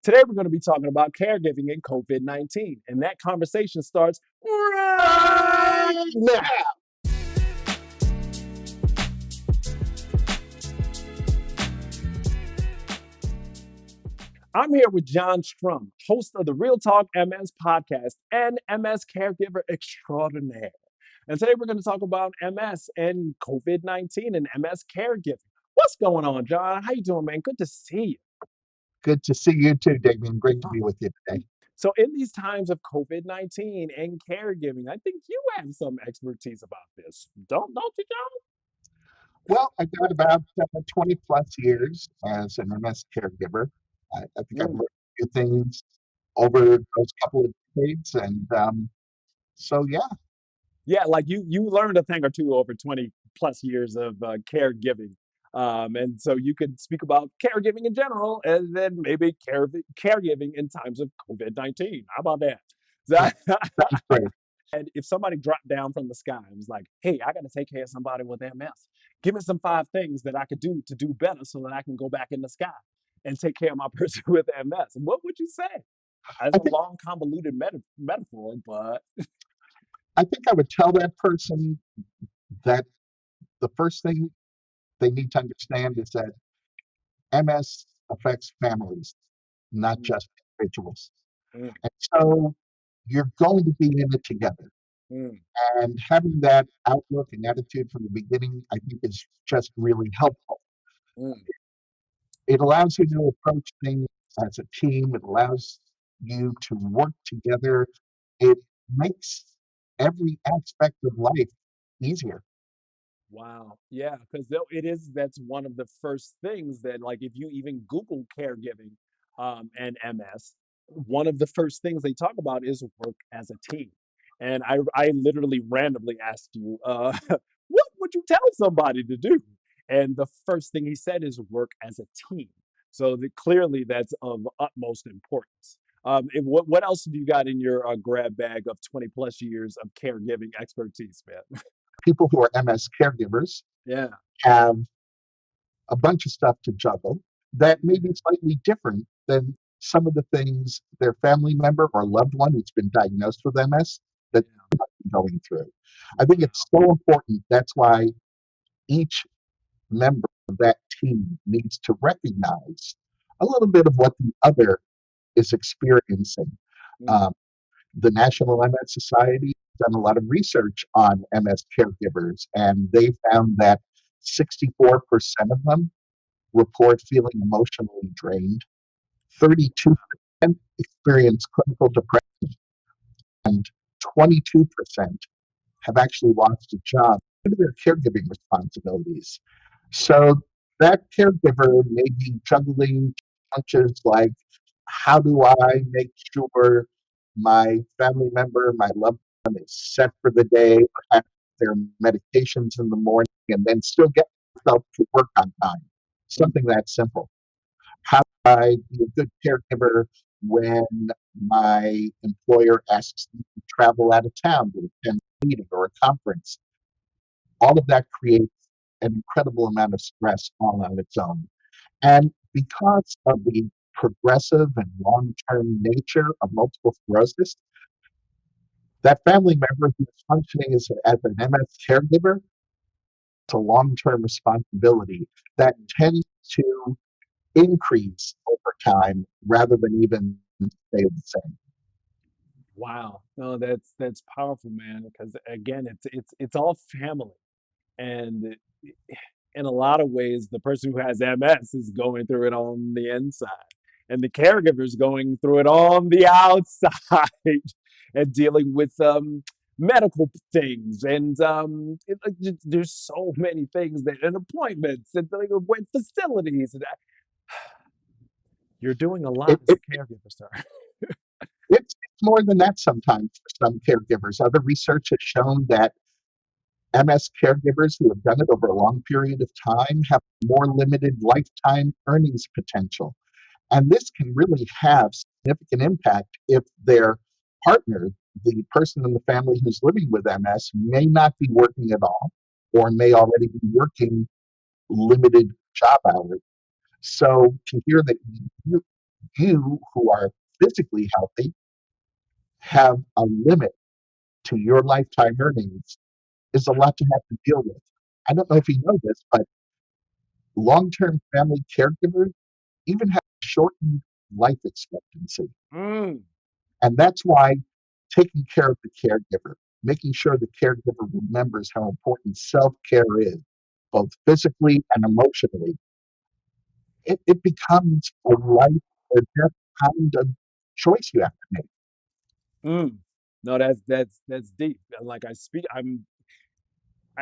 Today, we're going to be talking about caregiving in COVID-19, and that conversation starts right now. I'm here with Jon Strum, host of the Real Talk MS podcast and MS caregiver extraordinaire. And today, we're going to talk about MS and COVID-19 and MS caregiving. What's going on, Jon? How you doing, man? Good to see you. Good to see you too, Damien. Great to be with you today. So in these times of COVID-19 and caregiving, I think you have some expertise about this. Don't you, Jon? Well, I got about 20 plus years as an MS caregiver. I think I've learned a few things over those couple of decades. And so, yeah. Yeah, like you learned a thing or two over 20 plus years of caregiving. And so you could speak about caregiving in general and then maybe caregiving in times of COVID-19. How about that? Great. And if somebody dropped down from the sky and was like, hey, I got to take care of somebody with MS, give me some 5 things that I could do to do better so that I can go back in the sky and take care of my person with MS. What would you say? That's a long, convoluted metaphor, but I think I would tell that person that the first thing they need to understand is that MS affects families, not just individuals. Mm, And so you're going to be in it together. mm, And having that outlook and attitude from the beginning, I think, is just really helpful. mm. It allows you to approach things as a team. It allows you to work together. It makes every aspect of life easier. Wow. Yeah, because that's one of the first things that, like, if you even Google caregiving and MS, one of the first things they talk about is work as a team. And I literally randomly asked you, what would you tell somebody to do? And the first thing he said is work as a team. So clearly that's of utmost importance. What else do you got in your grab bag of 20 plus years of caregiving expertise, man? People who are MS caregivers Yeah. have a bunch of stuff to juggle that may be slightly different than some of the things their family member or loved one who's been diagnosed with MS that they're going through. I think it's so important. That's why each member of that team needs to recognize a little bit of what the other is experiencing. Mm, Um, the National MS Society has done a lot of research on MS caregivers, and they found that 64% of them report feeling emotionally drained, 32% experience clinical depression, and 22% have actually lost a job due to their caregiving responsibilities. So that caregiver may be juggling punches like, how do I make sure my family member, my loved one is set for the day, or have their medications in the morning, and then still get myself to work on time? Something that simple. How do I be a good caregiver when my employer asks me to travel out of town to attend a meeting or a conference? All of that creates an incredible amount of stress all on its own. And because of the progressive and long term nature of multiple sclerosis, that family member who's functioning as an MS caregiver, it's a long term responsibility that tends to increase over time rather than even stay the same. wow. No, that's powerful, man. Because again, it's all family, and in a lot of ways, the person who has MS is going through it on the inside, and the caregiver's going through it on the outside, and dealing with medical things, and there's so many things that and appointments and like, with facilities. And you're doing a lot It, as it, a caregiver, sir. it's more than that sometimes for some caregivers. Other research has shown that MS caregivers who have done it over a long period of time have more limited lifetime earnings potential. And this can really have significant impact if their partner, the person in the family who's living with MS, may not be working at all or may already be working limited job hours. So to hear that you You, who are physically healthy, have a limit to your lifetime earnings is a lot to have to deal with. I don't know if you know this, but long-term family caregivers even have shortened life expectancy. Mm, And that's why taking care of the caregiver, making sure the caregiver remembers how important self-care is, both physically and emotionally, it becomes a life or death kind of choice you have to make. mm. No, that's deep. And like I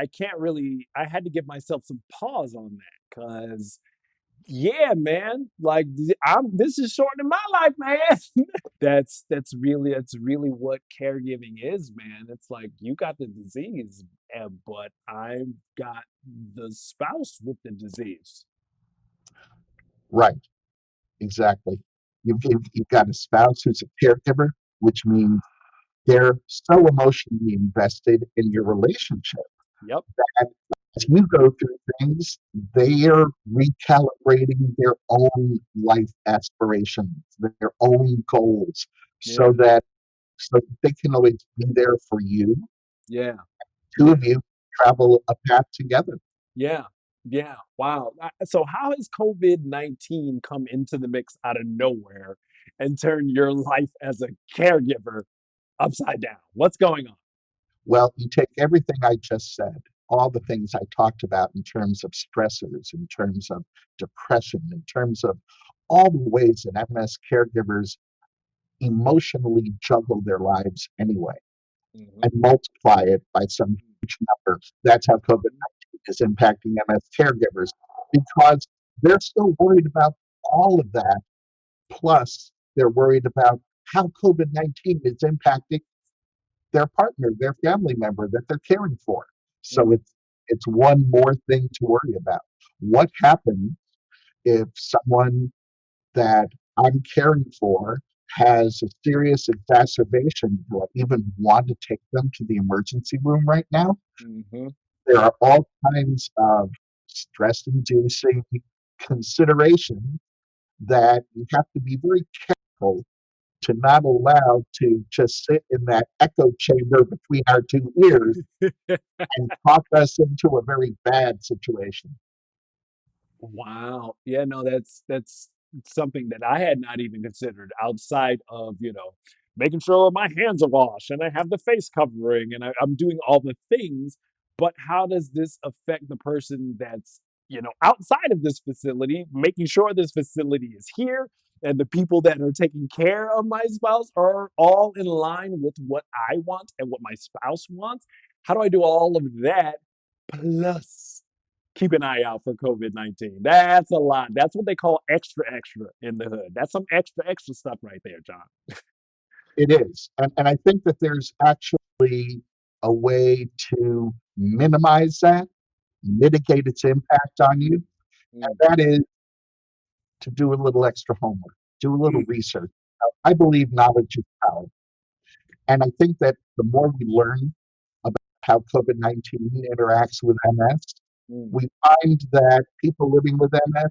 can't really I had to give myself some pause on that because yeah, man, like I'm this is shortening my life, man. That's really what caregiving is, man. It's like you got the disease, but I've got the spouse with the disease. Right, exactly. You've got a spouse who's a caregiver, which means they're so emotionally invested in your relationship Yep. that as you go through things, they are recalibrating their own life aspirations, their own goals, Yeah. so that they can always be there for you. Yeah. Two Yeah. of you travel a path together. Yeah. Yeah. Wow. So how has COVID-19 come into the mix out of nowhere and turned your life as a caregiver upside down? What's going on? Well, you take everything I just said, all the things I talked about in terms of stressors, in terms of depression, in terms of all the ways that MS caregivers emotionally juggle their lives anyway, Mhm. and multiply it by some huge number. That's how Mhm. COVID-19 is impacting MS caregivers because they're still worried about all of that. Plus, they're worried about how COVID-19 is impacting their partner, their family member that they're caring for. So Mm, it's one more thing to worry about. What happens if someone that I'm caring for has a serious exacerbation? Do I even want to take them to the emergency room right now? mhm. There are all kinds of stress inducing considerations that you have to be very careful to not allow to just sit in that echo chamber between our two ears and talk us into a very bad situation. Wow. Yeah, no, that's something that I had not even considered outside of, making sure my hands are washed and I have the face covering and I'm doing all the things. But how does this affect the person that's, outside of this facility, making sure this facility is here and the people that are taking care of my spouse are all in line with what I want and what my spouse wants? How do I do all of that plus keep an eye out for COVID-19? That's a lot. That's what they call extra, extra in the hood. That's some extra, extra stuff right there, John. It is. And I think that there's actually a way to minimize that, mitigate its impact on you. And Mm, that is to do a little extra homework, do a little mm, research. I believe knowledge is power. And I think that the more we learn about how COVID-19 interacts with MS, mm. we find that people living with MS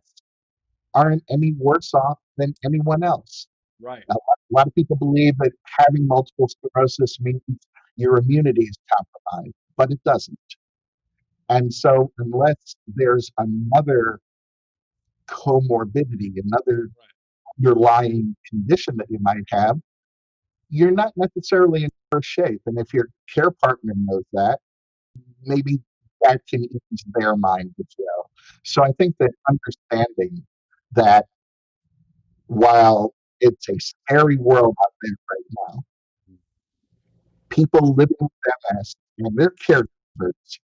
aren't any worse off than anyone else. Right. A lot of people believe that having multiple sclerosis means your immunity is compromised, but it doesn't. And so, unless there's another comorbidity, another Right. underlying condition that you might have, you're not necessarily in worse shape. And if your care partner knows that, maybe that can ease their mind as well. So I think that understanding that while it's a scary world out there right now, people living with MS and their caregivers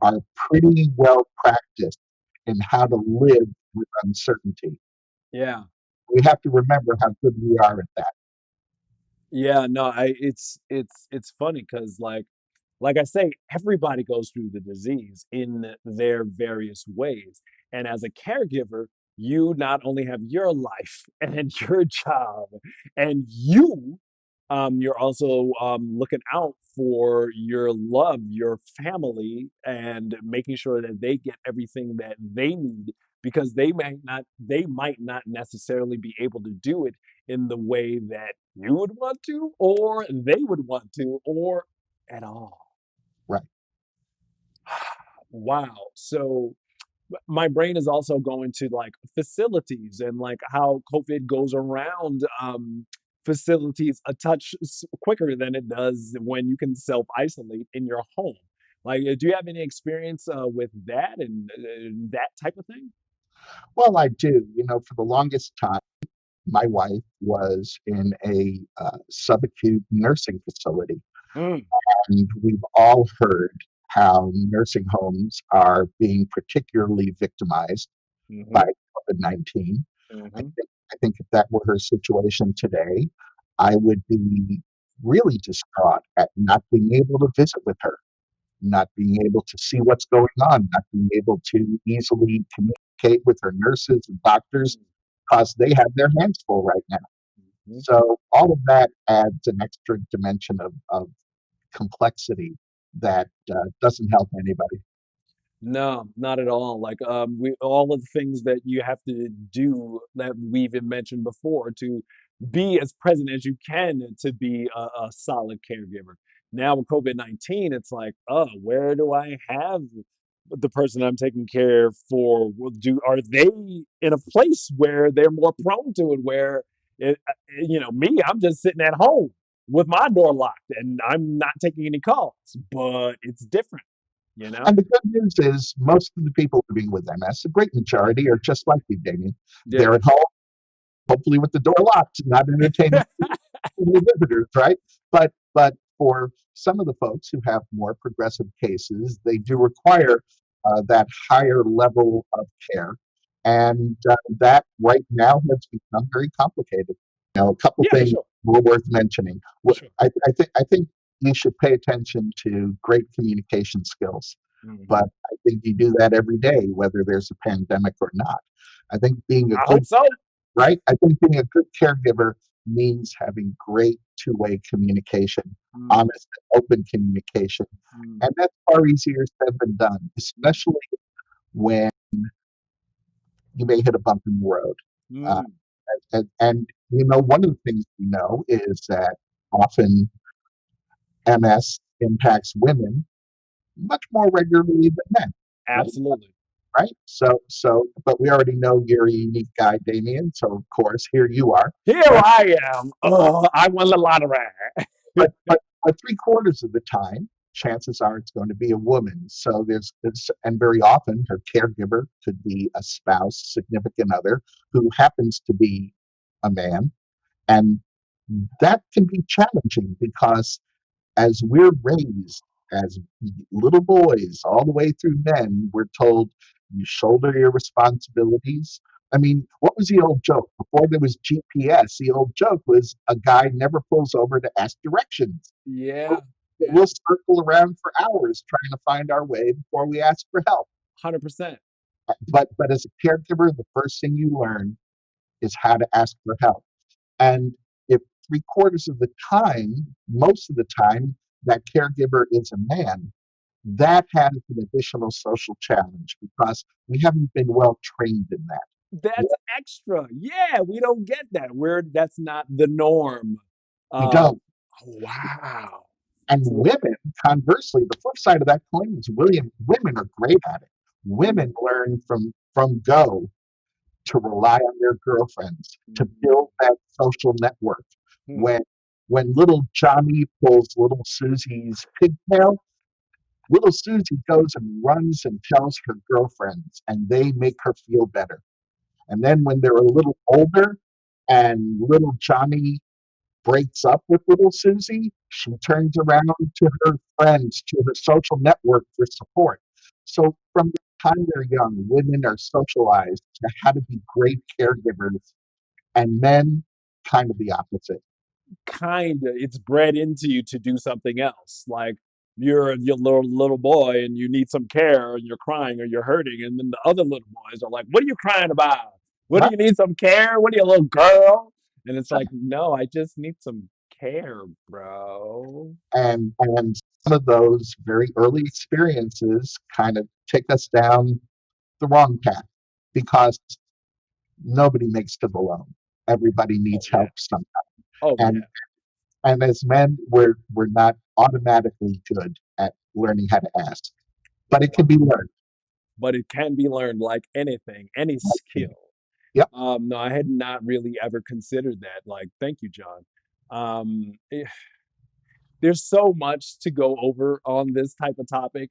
are pretty well practiced in how to live with uncertainty. Yeah. We have to remember how good we are at that. Yeah. No, it's funny because like I say, everybody goes through the disease in their various ways. And as a caregiver, you not only have your life and your job, and you're also looking out for your love, your family, and making sure that they get everything that they need because they might not necessarily be able to do it in the way that you would want to, or they would want to, or at all. Right. Wow. So my brain is also going to like facilities and like how COVID goes around facilities a touch quicker than it does when you can self isolate in your home. Like, do you have any experience with that and that type of thing? Well, I do. For the longest time, my wife was in a subacute nursing facility. Mm, And we've all heard how nursing homes are being particularly victimized by hmm COVID-19. I hmm think, I think if that were her situation today, I would be really distraught at not being able to visit with her, not being able to see what's going on, not being able to easily communicate with her nurses and doctors because they have their hands full right now. hmm So all of that adds an extra dimension of complexity that doesn't help anybody. No, not at all. Like, we all of the things that you have to do that we've even mentioned before to be as present as you can to be a solid caregiver. Now with COVID-19, it's like, oh, where do I have the person I'm taking care for? Are they in a place where they're more prone to it? Where me, I'm just sitting at home with my door locked and I'm not taking any calls, but it's different, you know? And the good news is most of the people living with MS, a great majority, are just like you, Damien. Yeah. They're at home, hopefully with the door locked, not entertaining any visitors, right? But for some of the folks who have more progressive cases, they do require that higher level of care, and that right now has become very complicated. A couple Yeah, for things sure, were worth mentioning. for sure. I think you should pay attention to great communication skills, but Mhm. I think you do that every day, whether there's a pandemic or not. I think being a I good hope so. right? I think being a good caregiver means having great two-way communication, Mm, honest and open communication, mm, and that's far easier said than done, mm, especially when you may hit a bump in the road. Uh, mm. and one of the things we know is that often MS impacts women much more regularly than men, right? Absolutely. Right? But we already know you're a unique guy, Damien. So of course, here you are. Here Uh, I am. Oh, I won the lottery. but 3/4 of the time, chances are it's going to be a woman. So and very often her caregiver could be a spouse, significant other who happens to be a man. And that can be challenging because as we're raised as little boys all the way through men, we're told you shoulder your responsibilities. I mean, what was the old joke? Before there was GPS, the old joke was a guy never pulls over to ask directions. Yeah, We'll, yeah, we'll circle around for hours trying to find our way before we ask for help. 100%. But as a caregiver, the first thing you learn is how to ask for help. And if 3/4 of the time, most of the time, that caregiver is a man, that has an additional social challenge because we haven't been well trained in that. That's extra. Yeah, we don't get that. That's not the norm. We Uh, don't. wow. And So, women, conversely, the flip side of that coin is women are great at it. Women mm, learn from go to rely on their girlfriends, to mm, build that social network. mm. When when little Johnny pulls little Susie's pigtail, little Susie goes and runs and tells her girlfriends, and they make her feel better. And then when they're a little older and little Johnny breaks up with little Susie, she turns around to her friends, to her social network for support. So from the time they're young, women are socialized to how to be great caregivers, and men kind of the opposite. Kinda, it's bred into you to do something else. Like your little boy and you need some care and you're crying or you're hurting, and then the other little boys are like, "What are you crying about? What do Right? you need some care? What are you, a little girl?" And it's like, "No, I just need some care, bro." And some of those very early experiences kind of take us down the wrong path. because nobody makes it alone. Everybody Oh needs yeah. help sometimes. Oh And yeah. and as men, we're not automatically good at learning how to ask, but it can be Wow. learned. But it can be learned like anything, any skill. Yep. No, I had not really ever considered that. Like, thank you, John. There's so much to go over on this type of topic.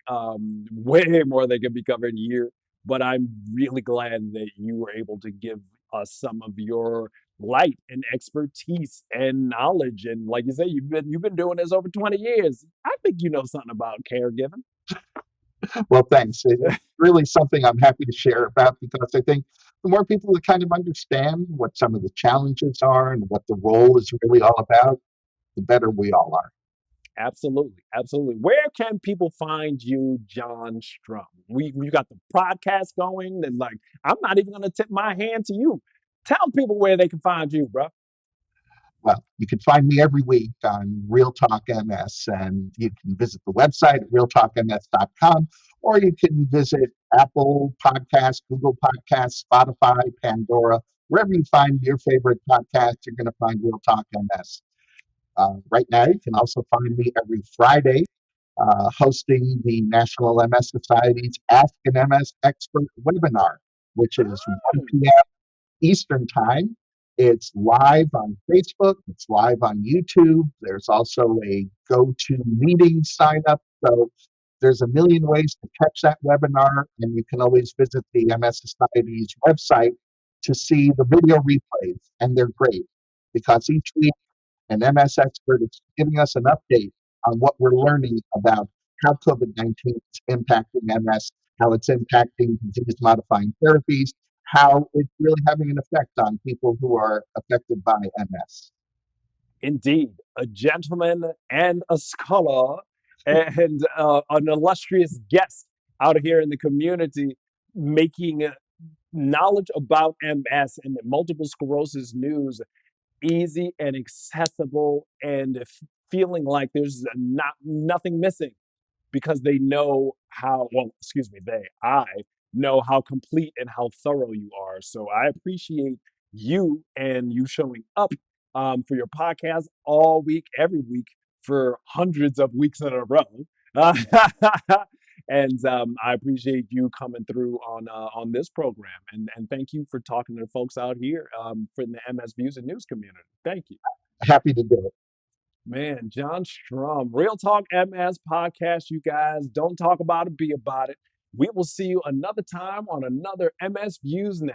Way more that can be covered here. But I'm really glad that you were able to give us some of your light and expertise and knowledge. And like you say, you've been doing this over 20 years. I think you know something about caregiving. Well, thanks. It's really something I'm happy to share about because I think the more people that kind of understand what some of the challenges are and what the role is really all about, the better we all are. Absolutely, absolutely. Where can people find you, Jon Strum? We got the podcast going, and like I'm not even gonna tip my hand to you. Tell people where they can find you, bro. Well, you can find me every week on Real Talk MS, and you can visit the website at realtalkms.com, or you can visit Apple Podcasts, Google Podcasts, Spotify, Pandora, wherever you find your favorite podcast, you're going to find Real Talk MS. Right now, you can also find me every Friday hosting the National MS Society's Ask an MS Expert webinar, which is 1 Mm, p.m. Eastern Time. It's live on Facebook, it's live on YouTube. There's also a go to meeting sign up. So there's a million ways to catch that webinar, and you can always visit the MS Society's website to see the video replays. And they're great because each week an MS expert is giving us an update on what we're learning about how COVID-19 is impacting MS, how it's impacting disease modifying therapies, how it's really having an effect on people who are affected by MS. indeed, a gentleman and a scholar, and an illustrious guest out here in the community, making knowledge about MS and multiple sclerosis news easy and accessible, and feeling like there's nothing missing because they know how, well, excuse me, I know how complete and how thorough you are. So I appreciate you and you showing up for your podcast all week, every week for hundreds of weeks in a row. And I appreciate you coming through on this program, and thank you for talking to the folks out here for the MS Views and News community. Thank you. Happy to do it. Man, Jon Strum, Real Talk MS podcast, you guys. Don't talk about it, be about it. We will see you another time on another MS Views Now.